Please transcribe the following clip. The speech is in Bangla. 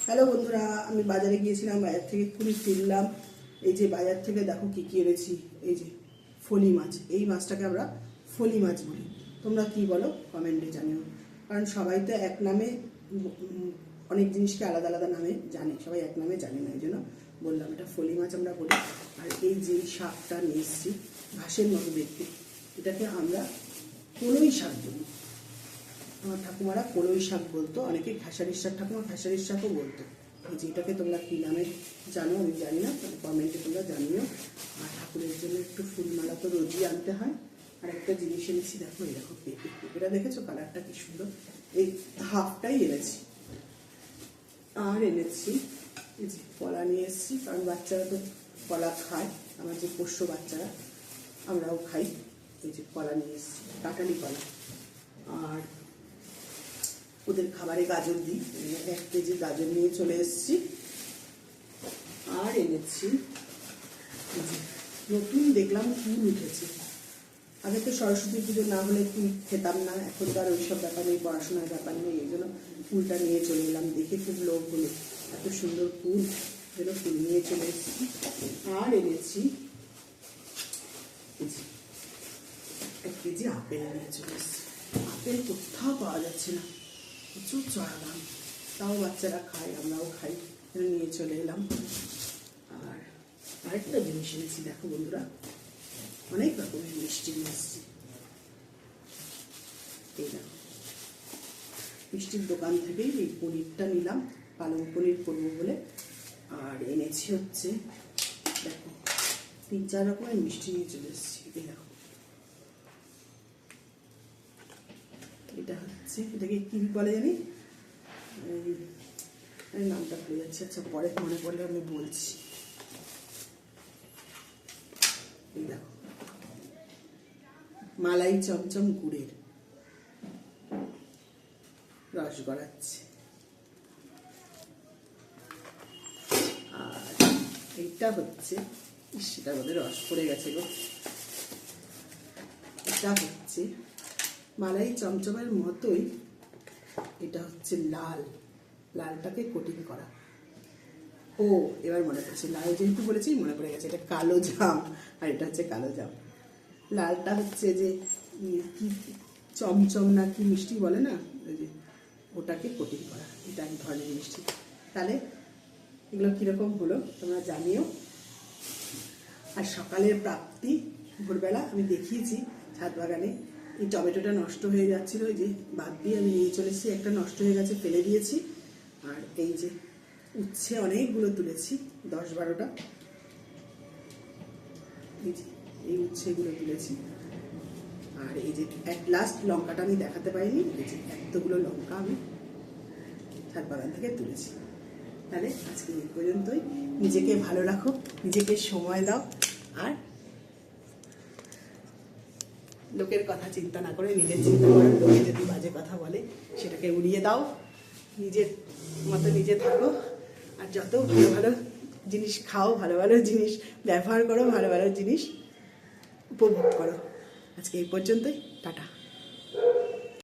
হ্যালো বন্ধুরা, আমি বাজারে গিয়েছিলাম, বাজার থেকে পুরি ফিরলাম। এই যে বাজার থেকে দেখো কি কি এনেছি। এই যে ফলি মাছ, এই মাছটাকে আমরা ফলি মাছ বলি। তোমরা কি বলো কমেন্টে জানিও, কারণ সবাই তো এক নামে অনেক জিনিসকে আলাদা আলাদা নামে জানে, সবাই এক নামে জানে না, এই জন্য বললাম এটা ফলি মাছ আমরা বলি। আর এই যে শাকটা নিয়ে এসেছি ঘাসের মতো দেখতে, এটাকে আমরা কলই শাক বলি। আমার ঠাকুমারা কলই শাক বলতো, অনেকে ঘাসারির শাক, ঠাকুমা ঘাসারির শাকও বলতো। এই যে এটাকে তোমরা কী নামে জানো আমি জানি না, কমেন্টে তোমরা জানিও। আর ঠাকুরের জন্য একটু ফুলমালা তো রোজই আনতে হয়। আর একটা জিনিস এনেছি, দেখো এই দেখো পেঁপে, পেঁপেটা দেখেছো কালারটা কি সুন্দর। এই হাফটাই এনেছি। আর এনেছি এই যে কলা নিয়ে এসেছি, কারণ বাচ্চারা তো কলা খায়, আমার যে পোষ্য বাচ্চারা আমরাও খাই। এই যে কলা নিয়ে এসেছি, কাঁঠালি কলা। আর ওদের খাবারে গাজর দিই, 1 কেজি গাজর নিয়ে চলে এসেছি। আর এনেছি নতুন দেখলাম কুল উঠেছে। আগে তো সরস্বতী পুজো না হলে কুল খেতাম না, এখন তো আর ওইসব ব্যাপার নেই, পড়াশোনার ব্যাপার নেই, এই জন্য কুলটা নিয়ে চলে এলাম। দেখে খুব লোভ হলো, এত সুন্দর কুল, যেন ফুল নিয়ে চলে এসেছি। আর এনেছি 1 কেজি আপেল নিয়ে চলে এসেছি। আপেল কোথাও পাওয়া যাচ্ছে না, প্রচুর চড়া দাম, তাও বাচ্চারা খায়, আমরাও খাই, নিয়ে চলে এলাম। আর আরেকটা জিনিস এনেছি, দেখো বন্ধুরা, অনেক রকমের মিষ্টি নিয়ে এসেছি। এই দেখো, মিষ্টির দোকান থেকেই এই পনিরটা নিলাম, পালং পনির করবো বলে। আর এনেছি হচ্ছে দেখো 3-4 রকমের মিষ্টি নিয়ে চলে এসেছি। এই দেখো, এটা হচ্ছে, এটাকে কি বলে জানি, নামটা ভুলে যাচ্ছে, আচ্ছা পরে মনে পড়লে আমি বলছি। এই দেখো, মালাই চমচম গুড়ের রস গড়াচ্ছে। আর এইটা হচ্ছে, সেটা বোধহয় রস পড়ে গেছে গো, এটা হচ্ছে মালাই চমচমের মতোই, এটা হচ্ছে লাল, লালটাকে কোটিং করা। ও এবার মনে পড়ছে, লাল যেহেতু বলেছি মনে পড়ে গেছে, এটা কালো জাম, আর এটা হচ্ছে কালো জাম। লালটা হচ্ছে যে কি চমচম না কি মিষ্টি বলে না, ওই যে ওটাকে কোটিং করা, এটা এক ধরনের মিষ্টি। তাহলে এগুলো কীরকম হলো তোমরা জানিও। আর সকালের প্রাপ্তি, ভোরবেলা আমি দেখিয়েছি ছাদ বাগানে এই টমেটোটা নষ্ট হয়ে যাচ্ছিলো, এই যে বাদ দিয়ে আমি নিয়ে চলে এসেছি, একটা নষ্ট হয়ে গেছে ফেলে দিয়েছি। আর এই যে উচ্ছে অনেকগুলো তুলেছি, 10-12টা, এই যে এই উচ্ছেগুলো তুলেছি। আর এই যে এক লাস্ট লঙ্কাটা আমি দেখাতে পারিনি, এই যে এতগুলো লঙ্কা আমি ছাদ বাগান থেকে তুলেছি। তাহলে আজকে এই পর্যন্তই। নিজেকে ভালো রাখো, নিজেকে সময় দাও, আর লোকের কথা চিন্তা না করে নিজের চিন্তা করো। লোকে যদি বাজে কথা বলে সেটাকে উড়িয়ে দাও, নিজের মতো নিজে থাকো। আর যত ভালো ভালো জিনিস খাও, ভালো ভালো জিনিস ব্যবহার করো, ভালো ভালো জিনিস উপভোগ করো। আজকে এই পর্যন্তই, টাটা।